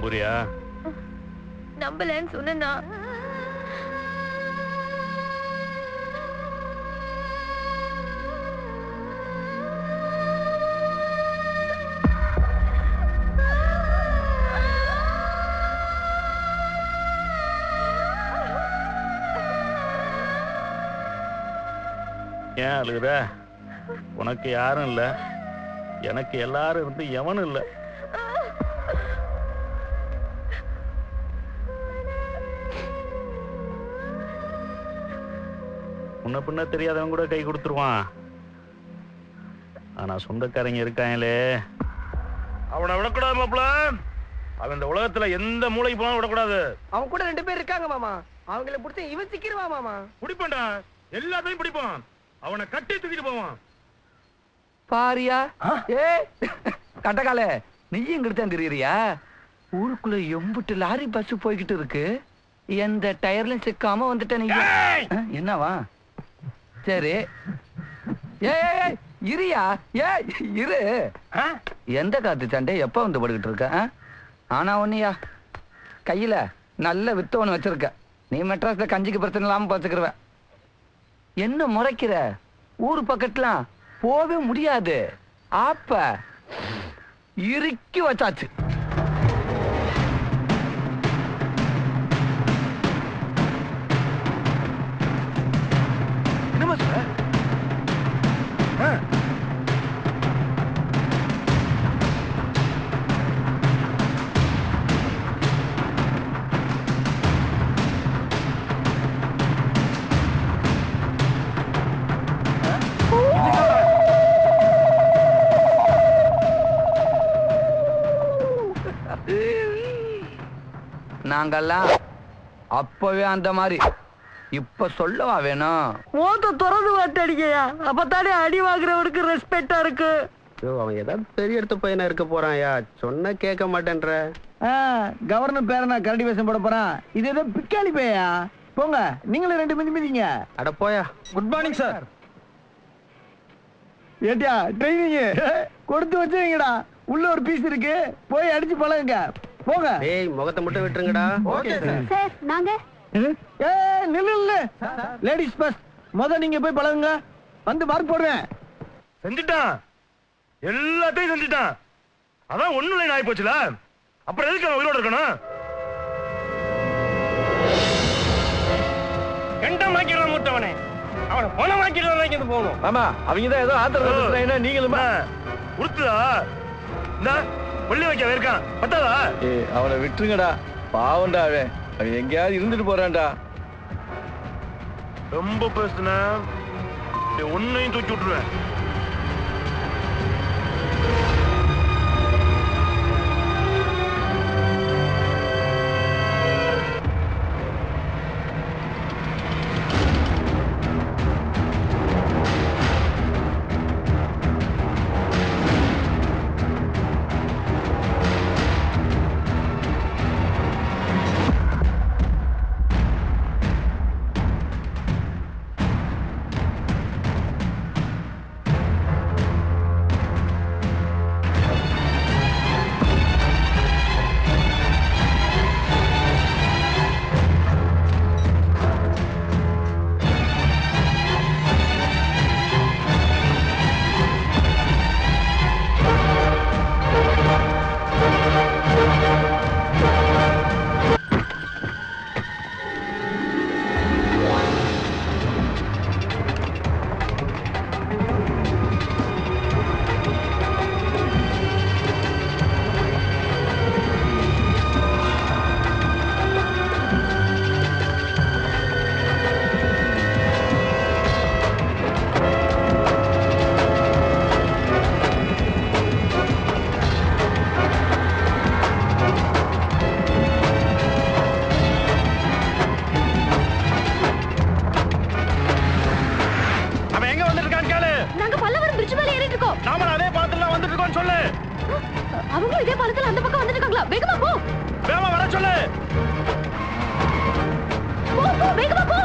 போறியா? நம்பலன்னு சொன்னா ஏன் அழுகுற? உனக்கு யாரும் இல்ல, எனக்கு எல்லாரும் இருந்து எவனும் இல்ல. முன்ன பின்ன தெரியாதவன் கூட கை கொடுத்துருவான். ஆனா சொந்தக்காரங்க இருக்காங்களே, அவனை விடக்கூடாது மாப்ள. அவன் இந்த உலகத்துல எந்த மூளைக்கு போனாலும் விடக்கூடாது. அவன் கூட 2 பேர் இருக்காங்க மாமா. அவங்கள பிடிச்ச இவன் சிக்கிடுவா மாமா. பிடிப்பான்டா, எல்லாத்தையும் பிடிப்பான். அவனை கட்டி தூக்கிட்டு போவான். பாரியா ஏ கட்டக்கால, நீயும் இங்கிட்டு தான் தெரியுறியா? ஊருக்குள்ள எம்புட்டு லாரி பஸ் போய்கிட்டு இருக்கு, எந்த டயர்லயும் சிக்காம வந்துட்ட நீ. என்னவா? சரி ஏ இரியா, ஏ இரு. எந்த காத்து சண்டை எப்ப வந்து படுக்கிட்டு இருக்க? ஆனா ஒன்னியா, கையில நல்ல வித்தவன் வச்சிருக்க. நீ மெட்ராஸ்ல கஞ்சிக்கு பிரச்சனை இல்லாம பாத்துக்கிருவ. என்ன முறைக்கிற? ஊர் பக்கத்துலாம் போவே முடியாது. ஆப்ப இறுக்கி வச்சாச்சு. என்னமா சொல்ற? நாங்கெல்லாம் அப்பவே அந்த மாதிரி. இப்ப சொல்லவா வேணும்? மோத்த திறந்து வாட்டடிக்கையா, அப்பத்தானே அடி வாங்குறவனுக்கு ரெஸ்பெக்டா இருக்கு. அவன் ஏதாவது பெரிய இடத்து பையனா இருக்க போறான்யா, சொன்ன கேட்க மாட்டேன்ற. கவர்னர் பேர நான் கரடி வேஷம் போட போறான். இது ஏதோ பிக்காளி பையா. போங்க, நீங்களும் 2 மிதி மிதிங்க. அட போயா. Good morning sir. ஏட்டியா ட்ரைனிங் கொடுத்து வச்சுங்கடா. உள்ள ஒரு பீஸ் இருக்கு, போய் அடிச்சு பழகுங்க. போங்க. ஏய், முகத்தை மட்டும் விட்டுருங்கடா. ஓகே சார் நாங்க நில்லு. Ladies bus. நீங்க போய் பழகுங்க, வந்து மார்க் போடுறேன். செஞ்சுட்டான், எல்லாத்தையும் செஞ்சுட்டான். அதான் ஒண்ணு லைன் ஆகி போச்சுல, அப்புறம் எதுக்கு அவன் உயிரோட இருக்கணும்? கண்டமாக்கிடலாம் மூட்டவனே. அவனை போனமாக்கிட்டு போகணும். ஆமா, அவங்க தான் ஏதோ ஆத்திரம். நீங்களும் உடுத்துதா? இந்த பள்ளி வைக்க இருக்கான் பத்தாதா? அவனை விட்டுருங்கடா, பாவண்டா. அவன் எங்கேயாவது இருந்துட்டு போறான்டா. ரொம்ப பேசுன ஒன்னையும் தூக்கி விட்டுருவேன். அவங்க இதே பாலத்துல அந்த பக்கம் வந்துட்டு இருக்காங்களா? வேகமா போ. வேகமா வர சொல்லு. போ போ வேகமா போ.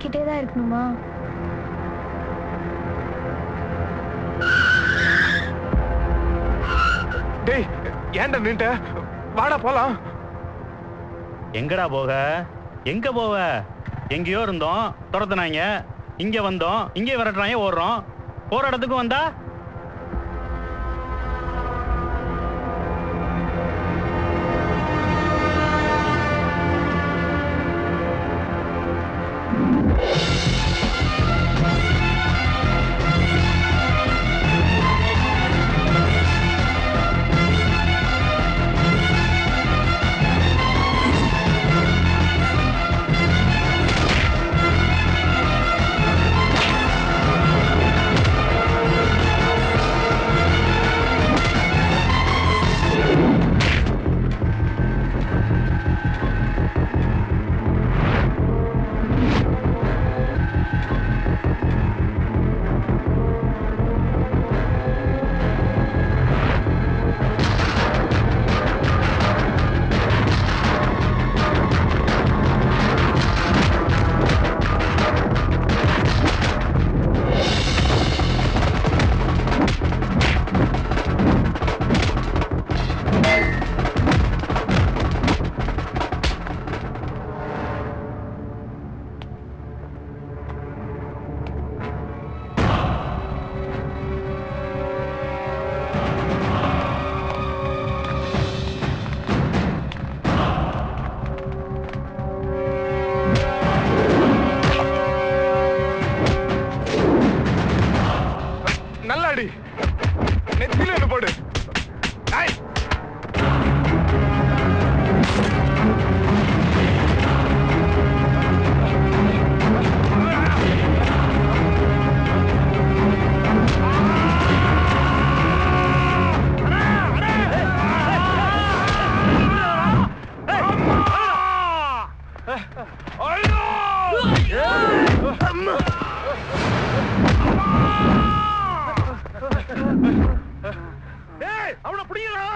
பேசிட்டே தான் இருக்கணுமா? டேய் ஏன்டா நின்ட்ட? வாடா போலாம். எங்கடா போக? எங்க போவ? எங்கேயோ இருந்தோம், துரத்துனாங்க, இங்க வந்தோம், இங்கே விரட்டுறாங்க, ஓடுறோம். போற இடத்துக்கு வந்தா நல்லாடி. நெத்தியில என்ன போடு. ஐய் அவனை பிடிங்களா?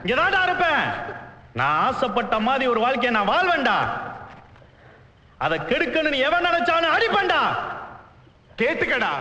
இங்கதான்டா இருப்பேன். நான் ஆசைப்பட்ட மாதிரி ஒரு வாழ்க்கையை நான் வாழ்வேன்டா. அதை கெடுக்கணும்னு எவன் நினைச்சானு அடிப்பேன்டா. கேட்டுக்கடா.